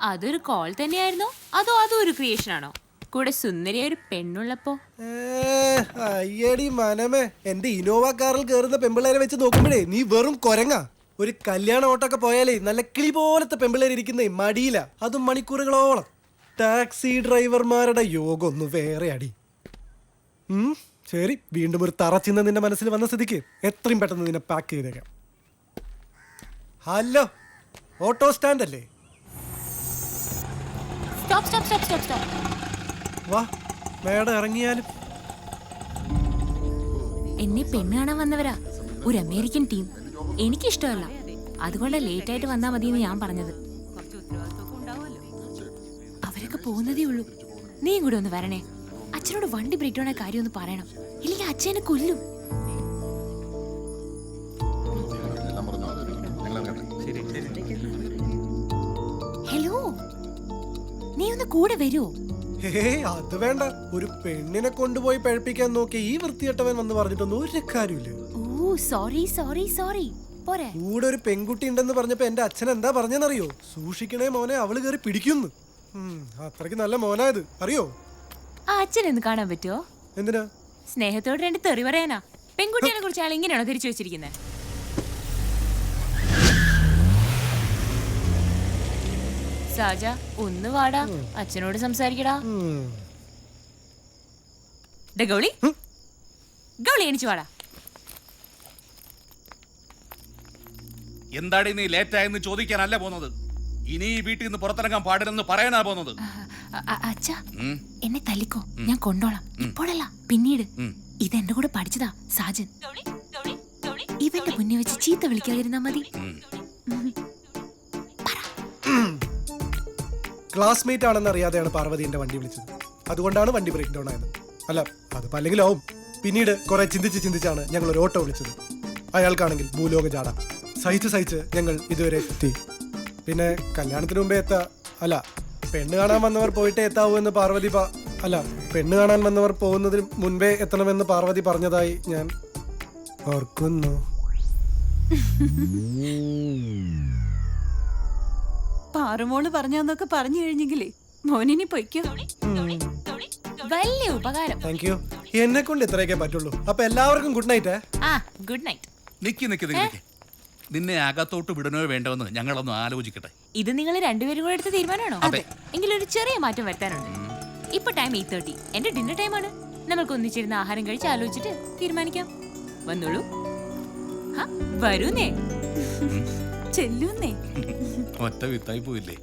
അതൊരു കോൾ തന്നെയായിരുന്നോ അതോ അതും ഒരു ക്രിയേഷൻ ആണോ? കൂടെ സുന്ദരിയ ഒരു പെണ്ണുള്ളപ്പോ? അയ്യടി മനമേ, എന്റെ ഇനോവ കാറിൽ കയറുന്ന പെമ്പിള്ളേരെ വെച്ച് നോക്കുമ്പോഴേ നീ വെറും കൊരങ്ങ. ഒരു കല്യാണ ഓട്ടൊക്കെ പോയാലേ നല്ല കിളി പോലത്തെ പെമ്പിള്ളേർ ഇരിക്കുന്നേ മടിയില്ല, അതും മണിക്കൂറുകളോളം. ടാക്സി ഡ്രൈവർമാരുടെ യോഗം ഒന്ന് വേറെ അടി. ശരി, വീണ്ടും ഒരു തറച്ചിന്ന് നിന്റെ മനസ്സിൽ വന്ന സ്ഥിതിക്ക് എത്രയും പെട്ടെന്ന് നിന്നെ പാക്ക് ചെയ്തേക്കാം. ഹലോ, ഓട്ടോ സ്റ്റാൻഡ് അല്ലേ? വാ മേഡം, ഇറങ്ങിയാലും. എന്നെ പെണ്ണ് കാണാൻ വന്നവരാ, ഒരു അമേരിക്കൻ ടീം. എനിക്കിഷ്ടമല്ല, അതുകൊണ്ട് ലേറ്റ് ആയിട്ട് വന്നാ മതിയെന്ന് ഞാൻ പറഞ്ഞത്. അവരൊക്കെ പോകുന്നതേ ഉള്ളൂ. നീയും കൂടെ ഒന്ന് വരണേ. അച്ഛനോട് വണ്ടി ബ്രേക്ക് ഡൗൺ ആയ കാര്യം ഒന്ന് പറയണം, ഇല്ലെങ്കിൽ അച്ഛനെ കൊല്ലും. ഹലോ, നീ ഒന്ന് കൂടെ വരുമോ? അത് വേണ്ട. ഒരു പെണ്ണിനെ കൊണ്ടുപോയി പഴപ്പിക്കാൻ നോക്കി ഈ വൃത്തികെട്ടവൻ വന്ന് പറഞ്ഞിട്ടൊന്നും ഒരു കാര്യമില്ല. ഓ സോറി സോറി സോറി. പോരെ, കൂടെ ഒരു പെൺകുട്ടി ഉണ്ടെന്ന് പറഞ്ഞപ്പോ എന്റെ അച്ഛൻ എന്താ പറഞ്ഞെന്നറിയോ? സൂക്ഷിക്കണേ മോനെ, അവള് കയറി പിടിക്കുന്നു. അത്രയ്ക്ക് നല്ല മോനായത്, അറിയോ? ആ അച്ഛനെന്ന് കാണാൻ പറ്റുമോ? എന്തിനാ? സ്നേഹത്തോടെ രണ്ട് തെറി പറയാനാ. പെൺകുട്ടിയെ കുറിച്ച് ആൾ ഇങ്ങനെയാണോ തിരിച്ചു വെച്ചിരിക്കുന്നത്? സാജ, ഒന്ന് വാടാ, അച്ഛനോട് സംസാരിക്കടാ. ഗൗളി, ഗൗളി എണിച്ചു വാടാ. എന്താടി നീ ലേറ്റ് ആയെന്ന് ചോദിക്കാനല്ല പോകുന്നത്, ഇനി ഈ വീട്ടിൽ നിന്ന് പുറത്തിറങ്ങാൻ പാടില്ലെന്ന് പറയാനാ പോകുന്നത്. അച്ഛ, എന്നെ തല്ലിക്കോ, ഞാൻ കൊണ്ടോളാം. ഇപ്പോഴല്ല, പിന്നീട്. ഇതെന്റെ കൂടെ പഠിച്ചതാ സാജൻ. ഇവന്റെ മുന്നേ വെച്ച് ചീത്ത വിളിക്കാതിരുന്നാ മതി. ക്ലാസ്മേറ്റ് ആണെന്ന് അറിയാതെയാണ് പാർവതി എന്റെ വണ്ടി വിളിച്ചത്. അതുകൊണ്ടാണ് വണ്ടി ബ്രേക്ക് ഡൗൺ ആയത്. അല്ല, അത് പല്ലെങ്കിലാവും. പിന്നീട് കുറെ ചിന്തിച്ചാണ് ഞങ്ങൾ ഒരു ഓട്ടോ വിളിച്ചത്. അയാൾക്കാണെങ്കിൽ ഭൂലോക ജാട. സഹിച്ച് ഞങ്ങൾ ഇതുവരെ എത്തി. പിന്നെ കല്യാണത്തിന് മുമ്പേ പെണ്ണ് കാണാൻ വന്നവർ പോയിട്ടേ എത്താവൂ എന്ന് പാർവതി പെണ്ണ് കാണാൻ വന്നവർ പോകുന്നതിന് മുൻപേ എത്തണമെന്ന് പാർവതി പറഞ്ഞതായി ഞാൻ ഓർക്കുന്നു. പാറുമോള് പറഞ്ഞൊക്കെ പറഞ്ഞു കഴിഞ്ഞെങ്കിലേ മോനിനി പൊയ്ക്കോ. വലിയ ഉപകാരം. Thank you. എന്നെ കൊണ്ട് ഇത്രയൊക്കെ പറ്റുള്ളൂ. അപ്പൊ എല്ലാവർക്കും ഗുഡ് നൈറ്റ്. Good night. നിക്ക് നിന്നെ അകത്തോട്ട് വിടണോ വേണ്ടോന്ന് ഞങ്ങളൊന്ന് ആലോചിക്കട്ടെ. ഇത് നിങ്ങൾ രണ്ടുപേരും കൂടെ എടുത്ത തീരുമാനമാണോ? അതെ. എങ്കിലൊരു ചെറിയ മാറ്റം വരുത്താനുണ്ട്. ഇപ്പൊ ടൈം 8:30, എന്റെ ഡിന്നർ ടൈമാണ്. നമുക്ക് ഒന്നിച്ചിരുന്ന് ആഹാരം കഴിച്ച് ആലോചിച്ചിട്ട് തീരുമാനിക്കാം. വന്നോളൂ. വരൂന്നേ, ചെല്ലൂന്നേ. ഒറ്റ വിത്തായി പോയില്ലേ?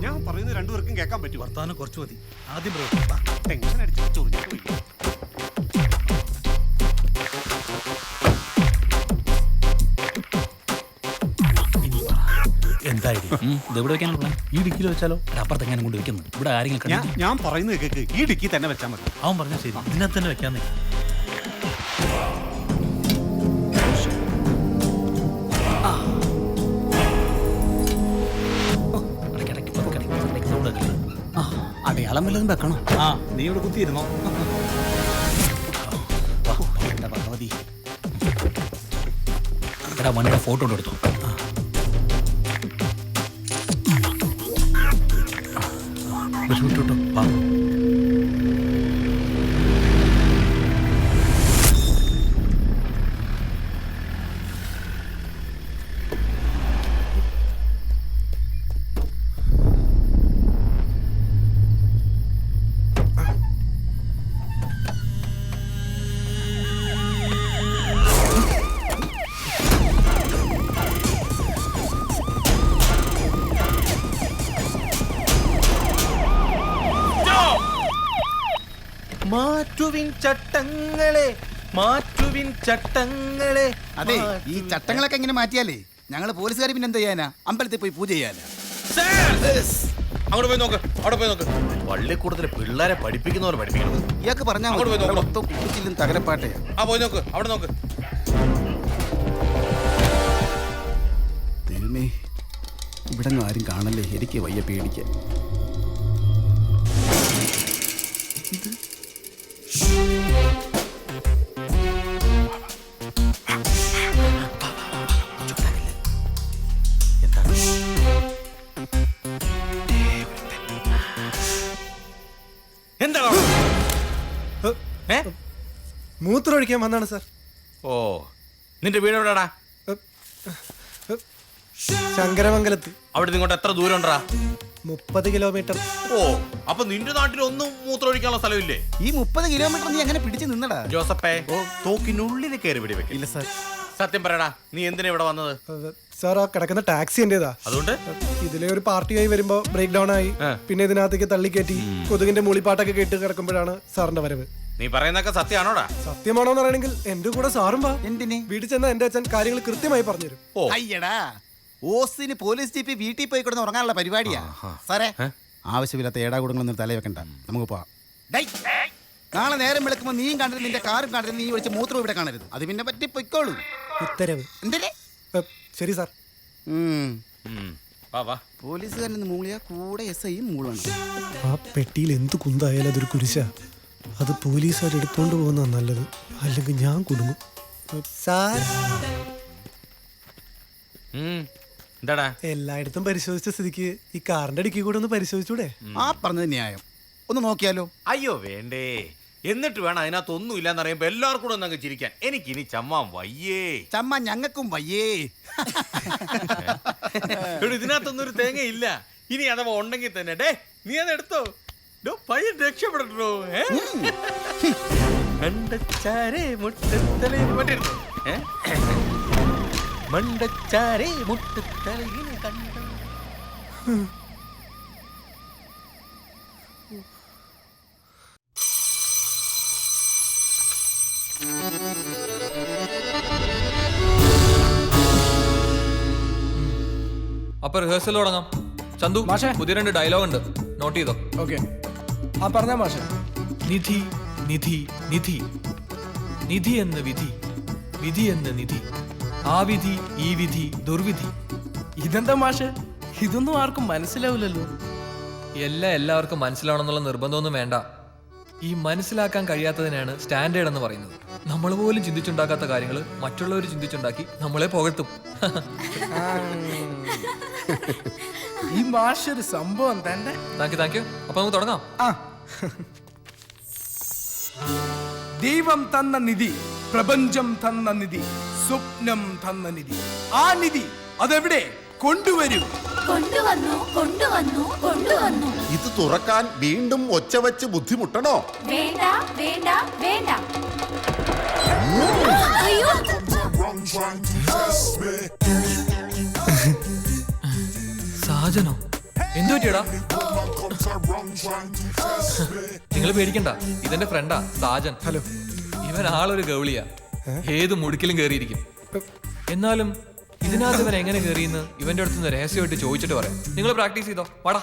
ഞാൻ പറയുന്നത് രണ്ടുപേർക്കും കേൾക്കാൻ പറ്റും. വർത്താനം കുറച്ചു മതി. ആദ്യം എന്തായാലും ഈ ഡിക്കിൽ വെച്ചാലോ? അപ്പുറത്തെങ്ങനെ കൊണ്ട് വെക്കുന്നു? ഇവിടെ ആരെങ്കിലും ഞാൻ പറയുന്നത് കേക്ക്, ഈ ഡിക്കി തന്നെ വെച്ചാൽ മതി. അവൻ പറഞ്ഞാൽ ശരി, ഇതിനകത്ത് തന്നെ വെക്കാന്നേ. അടയാളം വല്ലതും വെക്കണോ? നീ ഇവിടെ കുത്തിയിരുന്നോ? ഭഗവതി, എടാ മണിയുടെ ഫോട്ടോ എടുത്തു. വിട്ടോ. മാറ്റുവിൻ ചട്ടങ്ങളെ. അതെ, ഈ ചട്ടങ്ങളൊക്കെ എങ്ങനെ മാറ്റിയാലേ ഞങ്ങള് പോലീസുകാർ പിന്നെ എന്ത് ചെയ്യാനാ? അമ്പലത്തിൽ പോയി പൂജ ചെയ്യാനാ. അങ്ങോട്ട് പോയി നോക്ക്, അവിടെ പോയി നോക്ക്. പള്ളിക്കൂടത്തിലെ പിള്ളേരെ പഠിപ്പിക്കുന്നവർ പഠിപ്പിക്കുന്നത്. ഇയാൾക്ക് പറഞ്ഞാൽ മൊത്തം തകരപ്പാട്ടയാ. പോയി നോക്ക്, അവിടെ നോക്ക്. ഇവിടെ ആരും കാണല്ലേ, എനിക്ക് വയ്യ പേടിക്കാൻ. എന്താ മൂത്രം ഒഴിക്കാൻ വന്നാണ് സാർ. ഓ, നിന്റെ വീട് എവിടെടാ? ശങ്കരമംഗലത്ത്. അവിടെ ഇങ്ങോട്ട് എത്ര ദൂരം ഉണ്ടാ? 30 കിലോമീറ്റർ. ഓ, അപ്പൊ നിന്റെ നാട്ടിൽ ഒന്നും മൂത്രം ഒഴിക്കാനുള്ള സ്ഥലമില്ലേ? ഈ 30 കിലോമീറ്റർ നീ എങ്ങനെ പിടിച്ചു നിന്നടാ? ജോസപ്പേ, തോക്കിനുള്ളിൽ കയറി വെടിവെക്ക. ഇല്ല സാർ. സത്യം പറയടാ, നീ എന്തിനാ ഇവിടെ വന്നത്? സാർ, ആ കിടക്കുന്ന ടാക്സി എന്റേതാ. അതുകൊണ്ട് ഇതിലെ ഒരു പാർട്ടിയായി വരുമ്പോ ബ്രേക്ക് ഡൗൺ ആയി. പിന്നെ ഇതിനകത്തേക്ക് തള്ളിക്കയറ്റി കൊതുകിന്റെ മൂളിപ്പാട്ടൊക്കെ കേട്ട് കിടക്കുമ്പോഴാണ് സാറിന്റെ വരവ്. നീ പറയുന്നൊക്കെ സത്യമാണോടാ? സത്യമാണോന്ന് പറയണെങ്കിൽ എന്റെ കൂടെ സാറും വാ. എന്തിന്? വീട്ടിൽ ചെന്ന എന്റെ അച്ഛൻ കാര്യങ്ങൾ കൃത്യമായി പറഞ്ഞുതരും. ഓ, അയ്യടാ, ഓസിന് പോലീസ് ജീപ്പ് വീട്ടിൽ പോയി കിടന്ന് ഉറങ്ങാനുള്ള പരിപാടിയാ സാറേ. ആവശ്യമില്ലാത്ത ഏടാകൂടങ്ങളൊന്നും തലയിൽ വെക്കണ്ട, നമുക്ക് പോവാം. നാളെ നേരം വിളിക്കുമ്പോൾ നീയും കണ്ടത് നിന്റെ കാറും കണ്ടത് നീ വിളിച്ച് മൂത്രം ഇവിടെ കാണരുത്. അത് പിന്നെ പറ്റി പൊയ്ക്കോളൂ. ഉത്തരവ്. എന്തേ? ശരി സാർ. വാ വാ. പോലീസുകാരൻ മൂളിയാ കൂടെ SI മൂളാണ്. ആ പെട്ടിയിൽ എന്ത് കുന്തായാലും അതൊരു കുരിശാ. അത് പോലീസുകാർ എടുത്തോണ്ട് പോകുന്ന നല്ലത്, അല്ലെങ്കിൽ ഞാൻ കുടുങ്ങും. സാർ, എന്താടാ? എല്ലായിടത്തും പരിശോധിച്ച സ്ഥിതിക്ക് ഈ കാറിന്റെ ഡിക്കി കൂടെ ഒന്ന് പരിശോധിച്ചൂടെ? ആ പറഞ്ഞത് ന്യായം. ഒന്ന് നോക്കിയാലോ? അയ്യോ വേണ്ടേ. എന്നിട്ട് വേണം അതിനകത്ത് ഒന്നും ഇല്ലാന്ന് അറിയുമ്പോ എല്ലാവർക്കും കൂടെ ഒന്ന് അങ്ങ് ചിരിക്കാൻ. എനിക്കിനി ചമ്മാൻ വയ്യേ. ചമ്മ ഞങ്ങൾക്കും വയ്യേ. ഇതിനകത്തൊന്നും ഒരു തേങ്ങ ഇല്ല. ഇനി അഥവാ ഉണ്ടെങ്കിൽ തന്നെ ഡേ നീ അത് എടുത്തോ. പയ്യൻ രക്ഷപ്പെടട്ടോ. മണ്ടച്ചാരേ മുട്ടത്തലയിൽ മറ്റെടുത്തോ. മണ്ടച്ചാരേ മുട്ടത്തലയിൽ കണ്ട. അപ്പൊ റിഹേഴ്സൽ തുടങ്ങാം. ചന്തു, പുതിയ 2 ഡയലോഗ് ഉണ്ട്, നോട്ട് ചെയ്തോ? ഓക്കെ, ആ പറഞ്ഞ മാഷ. നിധി നിധി നിധി, നിധി എന്ന് വിധി, വിധി എന്ന് നിധി, ആ വിധി ഈ വിധി ദുർവിധി. ഇതെന്താ മാഷ്, ഇതൊന്നും ആർക്കും മനസ്സിലാവില്ലല്ലോ. എല്ലാവർക്കും മനസ്സിലാവണമെന്നുള്ള നിർബന്ധമൊന്നും വേണ്ട. ഈ മനസ്സിലാക്കാൻ കഴിയാത്തതിനാണ് സ്റ്റാൻഡേർഡ് എന്ന് പറയുന്നത്. നമ്മൾ പോലും ചിന്തിച്ചുണ്ടാക്കാത്ത കാര്യങ്ങൾ മറ്റുള്ളവർ ചിന്തിച്ചുണ്ടാക്കി നമ്മളെ പുകഴ്ത്തും. ഈ മാഷ് ഒരു സംഭവം തന്നെ. Thank you. അപ്പൊ നമുക്ക് തുടങ്ങാം. ദൈവം തന്ന നിധി, പ്രപഞ്ചം തന്ന നിധി, സ്വപ്നം തന്ന നിധി. ആ നിധി അതെവിടെ? കൊണ്ടുവരൂ. കൊണ്ടുവന്നു കൊണ്ടുവന്നു കൊണ്ടുവന്നു. ഇത് തുറക്കാൻ വീണ്ടും ഒച്ച വെച്ച് ബുദ്ധിമുട്ടണോ? വേണ്ട വേണ്ട വേണ്ട. അയ്യോ, സാജനോ, എന്തു പറ്റിയടാ? നിങ്ങൾ പേടിക്കണ്ട, ഇതെന്റെ ഫ്രണ്ടാ സാജൻ. ഹലോ. ഇവൻ ആളൊരു ഗൗളിയാ, ഏത് മുടുക്കിലും കേറിയിരിക്കും. എന്നാലും ഇതിനകത്ത് ഇവൻ എങ്ങനെ കയറിയെന്ന് ഇവന്റെ അടുത്തുനിന്ന് രഹസ്യമായിട്ട് ചോദിച്ചിട്ട് പറയാം. നിങ്ങൾ പ്രാക്ടീസ് ചെയ്തോ, വാടാ.